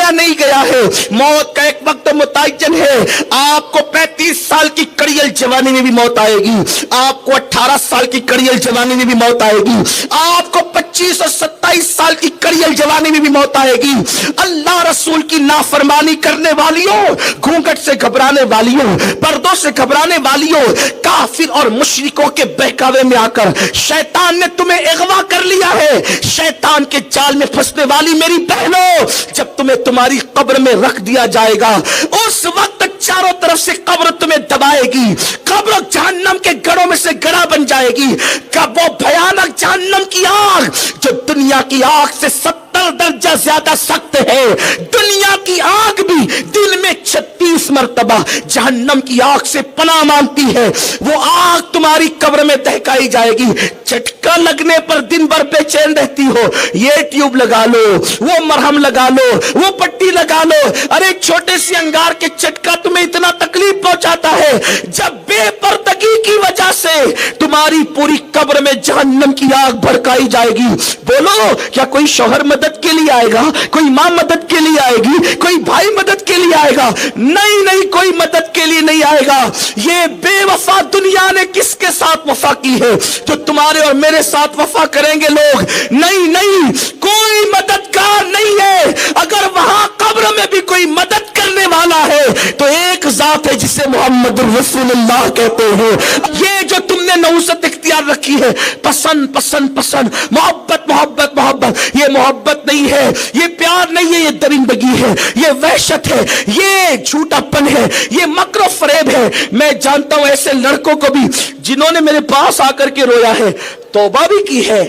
बताया नहीं गया है। मौत का एक वक्त मुतय्यन है। आपको 35 साल की कड़ियल जवानी में भी मौत आएगी, आपको 18 साल की कड़ियल जवानी में भी मौत आएगी, आपको 25 और 27 साल की कड़ियल जवानी में भी मौत आएगी। अल्लाह रसूल की नाफरमानी करने वालियों, घूंघट से घबराने वालियों, पर्दों से घबराने वालियों, काफिर और मुशरिकों के बहकावे में आकर शैतान ने तुम्हें अगवा कर लिया है। शैतान के जाल में फंसने वाली मेरी बहनों, जब तुम्हें तुम्हारी कब्र में रख दिया जाएगा, उस वक्त चारों तरफ से कब्र तुम्हें दबाएगी। कब्र जहन्नम के गढ़ों में से गड़ा बन जाएगी। कब वो भयानक जहन्नम की आग जो दुनिया की आग से 70 दर्जा ज्यादा सख्त है, दुनिया की आग भी दिन में 36 मरतबा जहन्नम की आग से पनाह मांगती है। वो आग तुम्हारी कब्र में दहकाई जाएगी। झटका लगने पर दिन भर बेचैन रहती हो, ये ट्यूब लगा लो, वो मरहम लगा लो, वो पट्टी लगा लो। अरे छोटे से अंगार के झटका तुम्हें इतना तकलीफ पहुंचाता है, जब बेपर्दगी की वजह से तुम्हारी पूरी कब्र में जहन्नम की आग भड़काई जाएगी। बोलो, क्या कोई शौहर मदद के लिए आएगा, कोई मां मदद के लिए आएगी, कोई भाई मदद के लिए आएगा? नहीं नहीं, कोई मदद के लिए नहीं आएगा। ये बेवफा दुनिया ने किसके साथ वफा की है जो तुम्हारे और मेरे साथ वफा करेंगे लोग? नहीं नहीं, कोई मददगार नहीं है। अगर वहां कब्र में भी कोई मदद करने वाला है तो एक जात है जिसे मोहम्मद रसूलुल्लाह कहते हैं। ये जो तुमने नौसत इख्तियार रखी है, पसंद पसंद पसंद, मोहब्बत मोहब्बत मोहब्बत, ये मोहब्बत नहीं है, ये प्यार नहीं है, ये दरिंदगी है, ये वहशत है, ये झूठापन है, ये मक्र फरेब है। मैं जानता हूं ऐसे लड़कों को भी जिन्होंने मेरे पास आकर के रोया है, तौबा भी की है,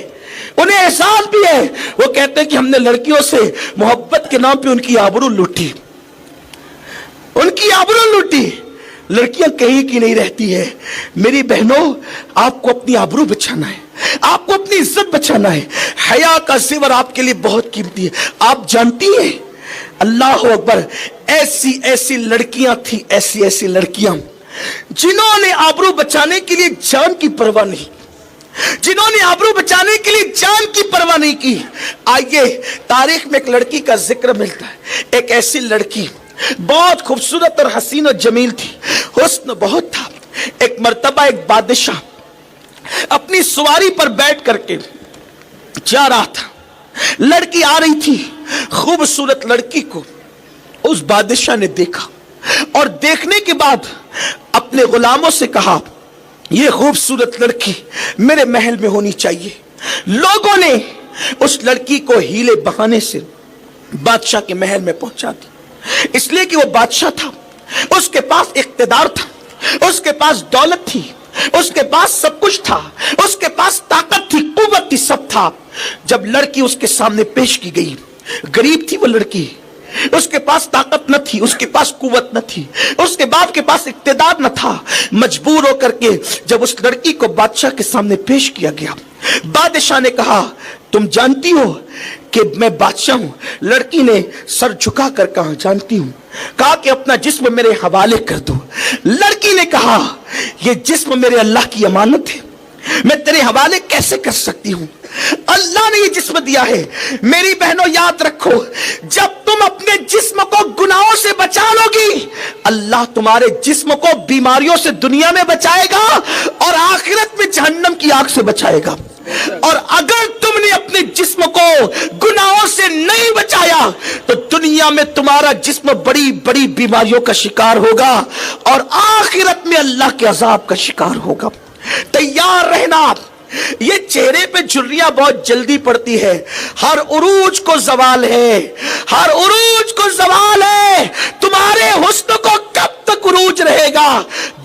उन्हें एहसास भी है। वो कहते हैं कि हमने लड़कियों से मोहब्बत के नाम पे उनकी आबरू लूटी, उनकी आबरू लूटी। लड़कियां कहीं की नहीं रहती है। मेरी बहनों, आपको अपनी आबरू बचाना है, आपको अपनी इज्जत बचाना है। हया का ज़ेवर आपके लिए बहुत कीमती है। आप जानती हैं, अल्लाह अकबर, ऐसी ऐसी लड़कियां थी, ऐसी ऐसी लड़कियां जिन्होंने आबरू बचाने के लिए जान की परवाह नहीं, जिन्होंने आबरू बचाने के लिए जान की परवाह नहीं की। आइए, तारीख में एक लड़की का जिक्र मिलता है। एक ऐसी लड़की बहुत खूबसूरत और हसीन और जमील थी, हुस्न बहुत था। एक मर्तबा एक बादशाह अपनी सवारी पर बैठ करके जा रहा था। लड़की आ रही थी। खूबसूरत लड़की को उस बादशाह ने देखा और देखने के बाद अपने गुलामों से कहा, यह खूबसूरत लड़की मेरे महल में होनी चाहिए। लोगों ने उस लड़की को हीले बहाने से बादशाह के महल में पहुंचा दी, इसलिए कि वो बादशाह था, उसके पास इख्तिदार था, उसके पास दौलत थी, उसके पास सब कुछ था, उसके पास ताकत थी, कुव्वत थी, सब था। जब लड़की उसके सामने पेश की गई, गरीब थी वो लड़की, उसके पास ताकत न थी, उसके पास कुव्वत न थी, उसके बाप के पास इख्तिदार न था। मजबूर होकर के जब उस लड़की को बादशाह के सामने पेश किया गया, बादशाह ने कहा, तुम जानती हो कि मैं बादशाह हूं? लड़की ने सर झुका कर कहा, जानती हूं। कहा कि अपना जिस्म मेरे हवाले कर दो। लड़की ने कहा, यह जिस्म मेरे अल्लाह की अमानत है, मैं तेरे हवाले कैसे कर सकती हूं? अल्लाह ने ये जिस्म दिया है। मेरी बहनों, याद रखो, जब तुम अपने जिस्म को गुनाहों से बचा लोगी, अल्लाह तुम्हारे जिस्म को बीमारियों से दुनिया में बचाएगा और आखिरत में जहन्नम की आग से बचाएगा। और अगर तुमने अपने जिस्म को गुनाहों से नहीं बचाया तो दुनिया में तुम्हारा जिस्म बड़ी बड़ी बीमारियों का शिकार होगा और आखिरत में अल्लाह के अजाब का शिकार होगा। तैयार रहना। ये चेहरे पे झुर्रियां बहुत जल्दी पड़ती है, हर उरूज को जवाल है, हर उरूज को जवाल है। तुम्हारे हुस्न को कब तक उरूज रहेगा?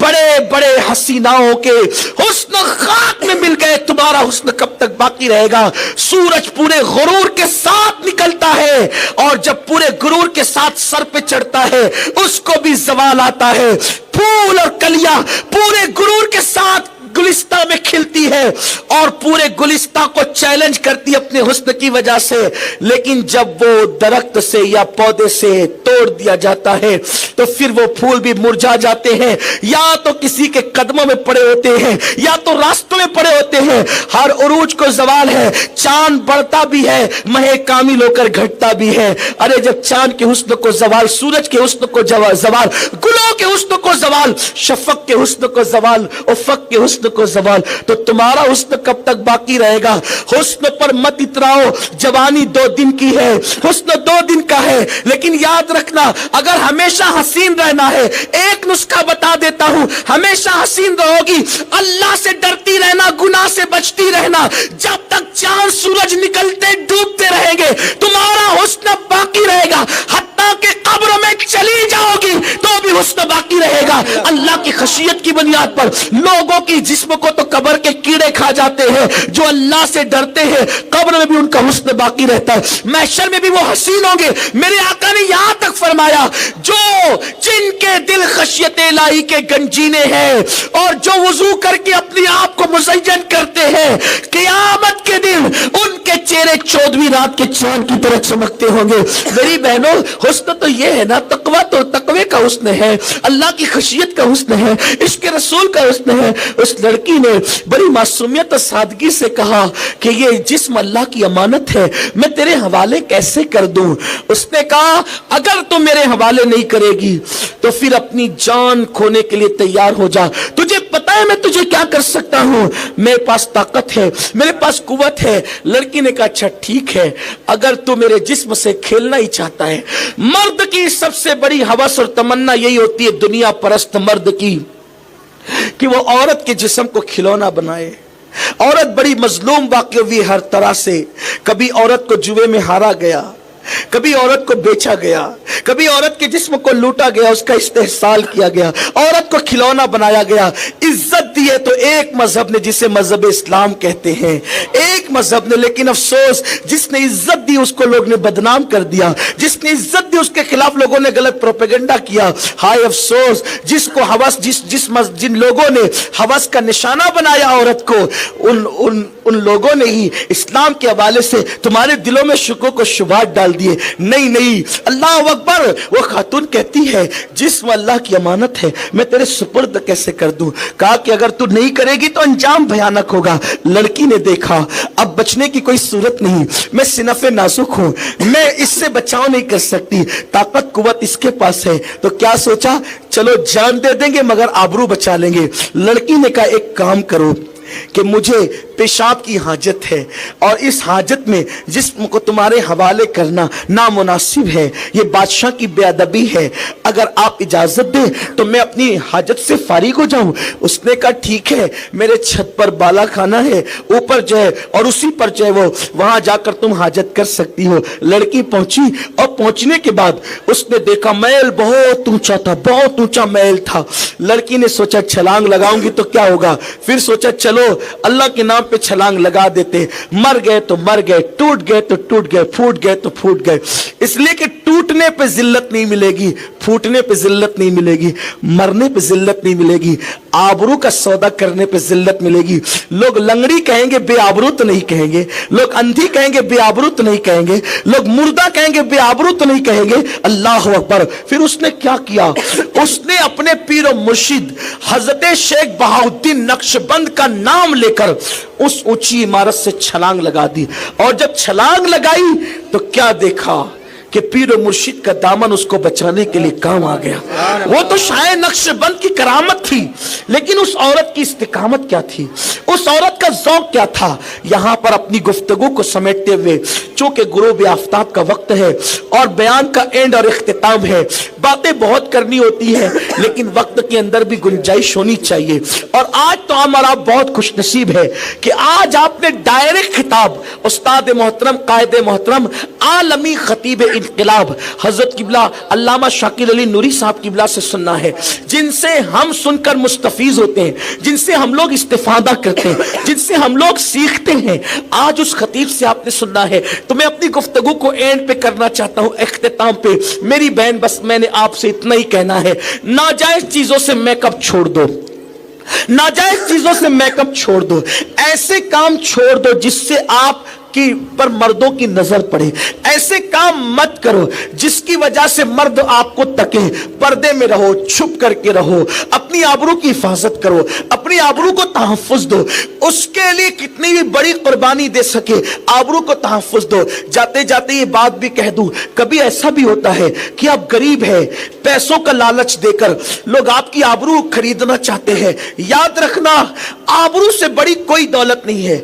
बड़े बड़े हसीनाओं के हुस्न खाक में मिल गए, तुम्हारा हुस्न कब तक बाकी रहेगा? सूरज पूरे गुरूर के साथ निकलता है और जब पूरे गुरूर के साथ सर पे चढ़ता है उसको भी जवाल आता है। फूल और कलियां पूरे गुरूर के साथ गुलिस्ता में खिलती है और पूरे गुलिस्ता को चैलेंज करती है अपने हुस्न की वजह से, लेकिन जब वो दरख्त से या पौधे से तोड़ तोड़ दिया जाता है तो फिर वो फूल भी मुरझा जाते हैं, या तो किसी के कदमों में पड़े होते हैं या तो रास्तों में पड़े होते हैं। हर उरूज को जवाल है, चांद बढ़ता भी है, महे कामिल होकर घटता भी है। अरे जब चांद के हुस्न को जवाल, सूरज के हुस्न को जवाल, गुलों के हुस्न को जवाल, शफक के हुस्न को जवाल, उफक के हुस्न को जवाल, तो तुम्हारा हुस्न कब तक बाकी रहेगा? हुस्न पर मत इतराओ, जवानी 2 दिन की है, हुस्न 2 दिन का है। लेकिन याद रखना, अगर हमेशा हसीन रहना है, एक नुस्खा बता देता हूं, हमेशा हसीन रहोगी, अल्लाह से डरती रहना, गुनाह से बचती रहना। जब तक चांद सूरज निकलते डूबते रहेंगे तुम्हारा हुस्न बाकी रहेगा। हत्ता के कब्र में चली जाओगी तो भी हुस्न बाकी रहेगा। अल्लाह की खशियत की बुनियाद पर लोगों की जिस्म को तो कब्र के कीड़े खा जाते हैं, जो अल्लाह से डरते हैं कब्र में भी उनका हुस्न बाकी रहता है, महशर में भी वो हसीन होंगे। मेरे आका ने यहां तक फरमाया, जो जिनके दिल खशियत इलाही के गंजीने हैं और जो वुजू करके अपने आप को मुज़य्यन करते हैं, क़यामत के दिन उनके चेहरे 14वीं रात के चांद की तरह चमकते होंगे। मेरी बहनों, हुस्न तो ये है ना, तकवा तो तकवे का हुस्न है, अल्लाह की खशियत का हुस्न है, इश्क रसूल का हुस्न है। उस लड़की ने बड़ी मासूमियत और सादगी से कहा कि ये जिस्म अल्लाह की अमानत है, मैं तेरे हवाले कैसे कर दूं? उसने कहा, अगर तुम मेरे हवाले नहीं करेगी तो फिर अपनी जान खोने के लिए तैयार हो जा। तुझे पता है मैं तुझे क्या कर सकता हूं, मेरे पास ताकत है, मेरे पास कुव्वत है। लड़की ने कहा, अच्छा ठीक है, अगर तू मेरे जिस्म से खेलना ही चाहता है। मर्द की सबसे बड़ी हवस और तमन्ना यही होती है, दुनिया परस्त मर्द की, कि वो औरत के जिस्म को खिलौना बनाए। औरत बड़ी मजलूम वाक़ई हुई हर तरह से। कभी औरत को जुए में हारा गया, कभी औरत को बेचा गया, कभी औरत के जिस्म को लूटा गया, उसका इस्तेहसाल किया गया, औरत को खिलौना बनाया गया। इज्जत दी है तो एक मजहब ने, जिसे मजहब इस्लाम कहते हैं, एक मजहब ने, लेकिन अफसोस जिसने इज्जत दी उसको लोग ने बदनाम कर दिया, जिसने इज्जत दी उसके खिलाफ लोगों ने गलत प्रोपेगेंडा किया। हाय अफसोस, जिसको हवस जिन लोगों ने हवस का निशाना बनाया औरत को, उन लोगों ने ही इस्लाम के हवाले से तुम्हारे दिलों में शुकों को शुबात डाल दिए। नहीं, अल्लाह अकबर। वो खातून कहती है, जिस्म अल्लाह की अमानत है, मैं तेरे सुपुर्द कैसे कर दूं? कहा कि अगर तू नहीं करेगी तो अंजाम भयानक होगा। लड़की ने देखा अब बचने की कोई सूरत नहीं, मैं सिनफे नाजुक हूं, मैं इससे बचाव नहीं कर सकती, ताकत कुव्वत इसके पास है। तो क्या सोचा, चलो जान दे देंगे मगर आबरू बचा लेंगे। लड़की ने कहा, एक काम करो कि मुझे पेशाब की हाजत है और इस हाजत में जिस्म को तुम्हारे हवाले करना नामुनासिब है, ये बादशाह की बेअदबी है, अगर आप इजाजत दें तो मैं अपनी हाजत से फारिग हो जाऊं। उसने कहा, ठीक है, मेरे छत पर बाला खाना है, ऊपर जो है और उसी पर जो है वो वहां जाकर तुम हाजत कर सकती हो। लड़की पहुंची और पहुंचने के बाद उसने देखा महल बहुत ऊंचा था, बहुत ऊंचा महल था। लड़की ने सोचा छलांग लगाऊंगी तो क्या होगा, फिर सोचा चलो अल्लाह के नाम पे छलांग लगा देते। मर गए तो मर गए, टूट गए तो टूट गए, फूट गए तो फूट गए। इसलिए कि टूटने पे जिल्लत नहीं मिलेगी, फूटने पे जिल्लत नहीं मिलेगी, मरने पे जिल्लत नहीं मिलेगी, आबरू का सौदा करने पे जिल्लत मिलेगी। लोग लंगड़ी कहेंगे, बेआबरू तो नहीं कहेंगे। लोग अंधी कहेंगे, बेआबरू तो नहीं कहेंगे। लोग मुर्दा कहेंगे, बेआबरू तो नहीं कहेंगे। अल्लाह अकबर। फिर उसने क्या किया, उसने अपने पीर और मुर्शिद हजरत शेख बहाउद्दीन नक्शबंद का नाम लेकर उस ऊंची इमारत से छलांग लगा दी। और जब छलांग लगाई तो क्या देखा कि पीर मुर्शिद का दामन उसको बचाने के लिए काम आ गया। वो तो शायद नक्शबंद की करामत थी, लेकिन उस औरत की इस्तिकामत क्या थी, उस औरत का ज़ौक़ क्या था। यहां पर अपनी गुफ्तगू को समेटते हुए, चूंकि गुरूब आफ्ताब का वक्त है और बयान का एंड और इख्तिताम है, बातें बहुत करनी होती है लेकिन वक्त के अंदर भी गुंजाइश होनी चाहिए। और आज तो हमारा बहुत खुशनसीब है कि आज आपने डायरेक्ट खिताब उस्ताद मोहतरम, कायद मोहतरम, आलमी खतीब इनकलाब हजरत किबला अल्लामा शाकिर अली नूरी साहब किबला से सुनना है, जिनसे हम सुनकर मुस्तफीज होते हैं, जिनसे हम लोग इस्तिफादा करते हैं, जिनसे हम लोग सीखते हैं। आज उस खतीब से आपने सुनना है। तो मैं अपनी गुफ्तगू को एंड पे करना चाहता हूं, इख्तिताम पे। मेरी बहन, बस मैंने आपसे इतना ही कहना है, नाजायज चीजों से मेकअप छोड़ दो, नाजायज चीजों से मेकअप छोड़ दो, ऐसे काम छोड़ दो जिससे आप की पर मर्दों की नजर पड़े। ऐसे काम मत करो जिसकी वजह से मर्द आपको तके। पर्दे में रहो, छुप करके रहो, अपनी आबरू की हिफाजत करो, अपनी आबरू को तहफ्फुज दो। उसके लिए कितनी भी बड़ी कुर्बानी दे सके, आबरू को तहफ्फुज दो। जाते जाते ये बात भी कह दूं, कभी ऐसा भी होता है कि आप गरीब है, पैसों का लालच देकर लोग आपकी आबरू खरीदना चाहते हैं। याद रखना, आबरू से बड़ी कोई दौलत नहीं है।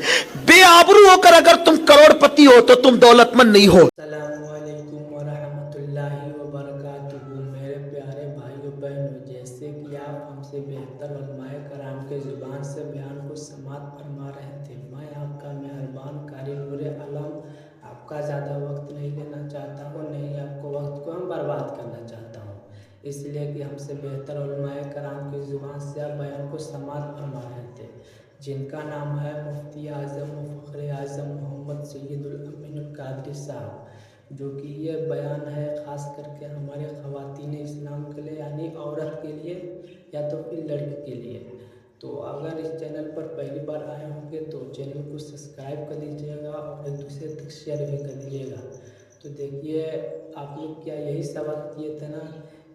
बेआबरू होकर अगर तुम करोड़पति हो तो तुम दौलतमंद नहीं हो। अस्सलामुअलैकुम वरहमतुल्लाहि वबरकातुहू। मेरे प्यारे भाइयों बहनों, जैसे कि आप हमसे बेहतर उलमाए कराम के ज़ुबान से बयान को समात फरमा रहे थे, मैं आपका मेहरबान कारी नूरे आलम आपका ज़्यादा वक्त नहीं लेना चाहता हूँ, नहीं आपको वक्त को हम बर्बाद करना चाहता हूँ। इसलिए कि हमसे बेहतर उलमाए कराम की ज़ुबान से आप बयान को समात फरमा रहे थे, जिनका नाम है मुफ्ती आज़म व फ़ख्र आज़म मोहम्मद सैयदुल अमीनुल कादरी साहब, जो कि ये बयान है ख़ास करके हमारे ख़वातीन इस्लाम के लिए, यानी औरत के लिए या तो फिर लड़की के लिए। तो अगर इस चैनल पर पहली बार आए होंगे तो चैनल को सब्सक्राइब कर लीजिएगा और एक दूसरे तक शेयर भी कर दीजिएगा। तो देखिए, आप लोग क्या यही सवाल किए थे ना,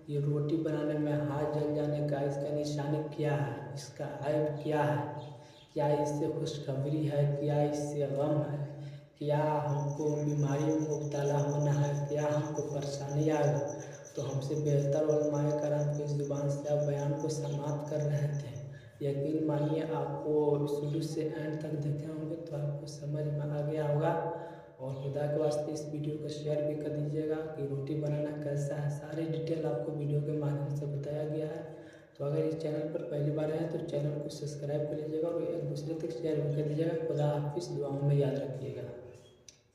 ये रोटी बनाने में हाथ जल जाने का इसका निशानी क्या है, इसका ऐब क्या है, क्या इससे खुशखबरी है, क्या इससे गम है, क्या हमको बीमारी में मुब्तला होना है, क्या हमको परेशानी आएगा। तो हमसे बेहतर उलमाए कराम की ज़ुबान से आप बयान को समाप्त कर रहे थे। यकीन मानिए, आपको शुरू से एंड तक देखे होंगे तो आपको समझ में आ गया होगा। और खुदा के वास्ते इस वीडियो को शेयर भी कर दीजिएगा कि रोटी बनाना कैसा है, सारी डिटेल आपको वीडियो के माध्यम से बताया गया है। तो अगर इस चैनल पर पहली बार आए तो चैनल को सब्सक्राइब कर लीजिएगा और एक दूसरे तक शेयर भी कर दीजिएगा। खुदा हाफिज़, दुआओं में याद रखिएगा।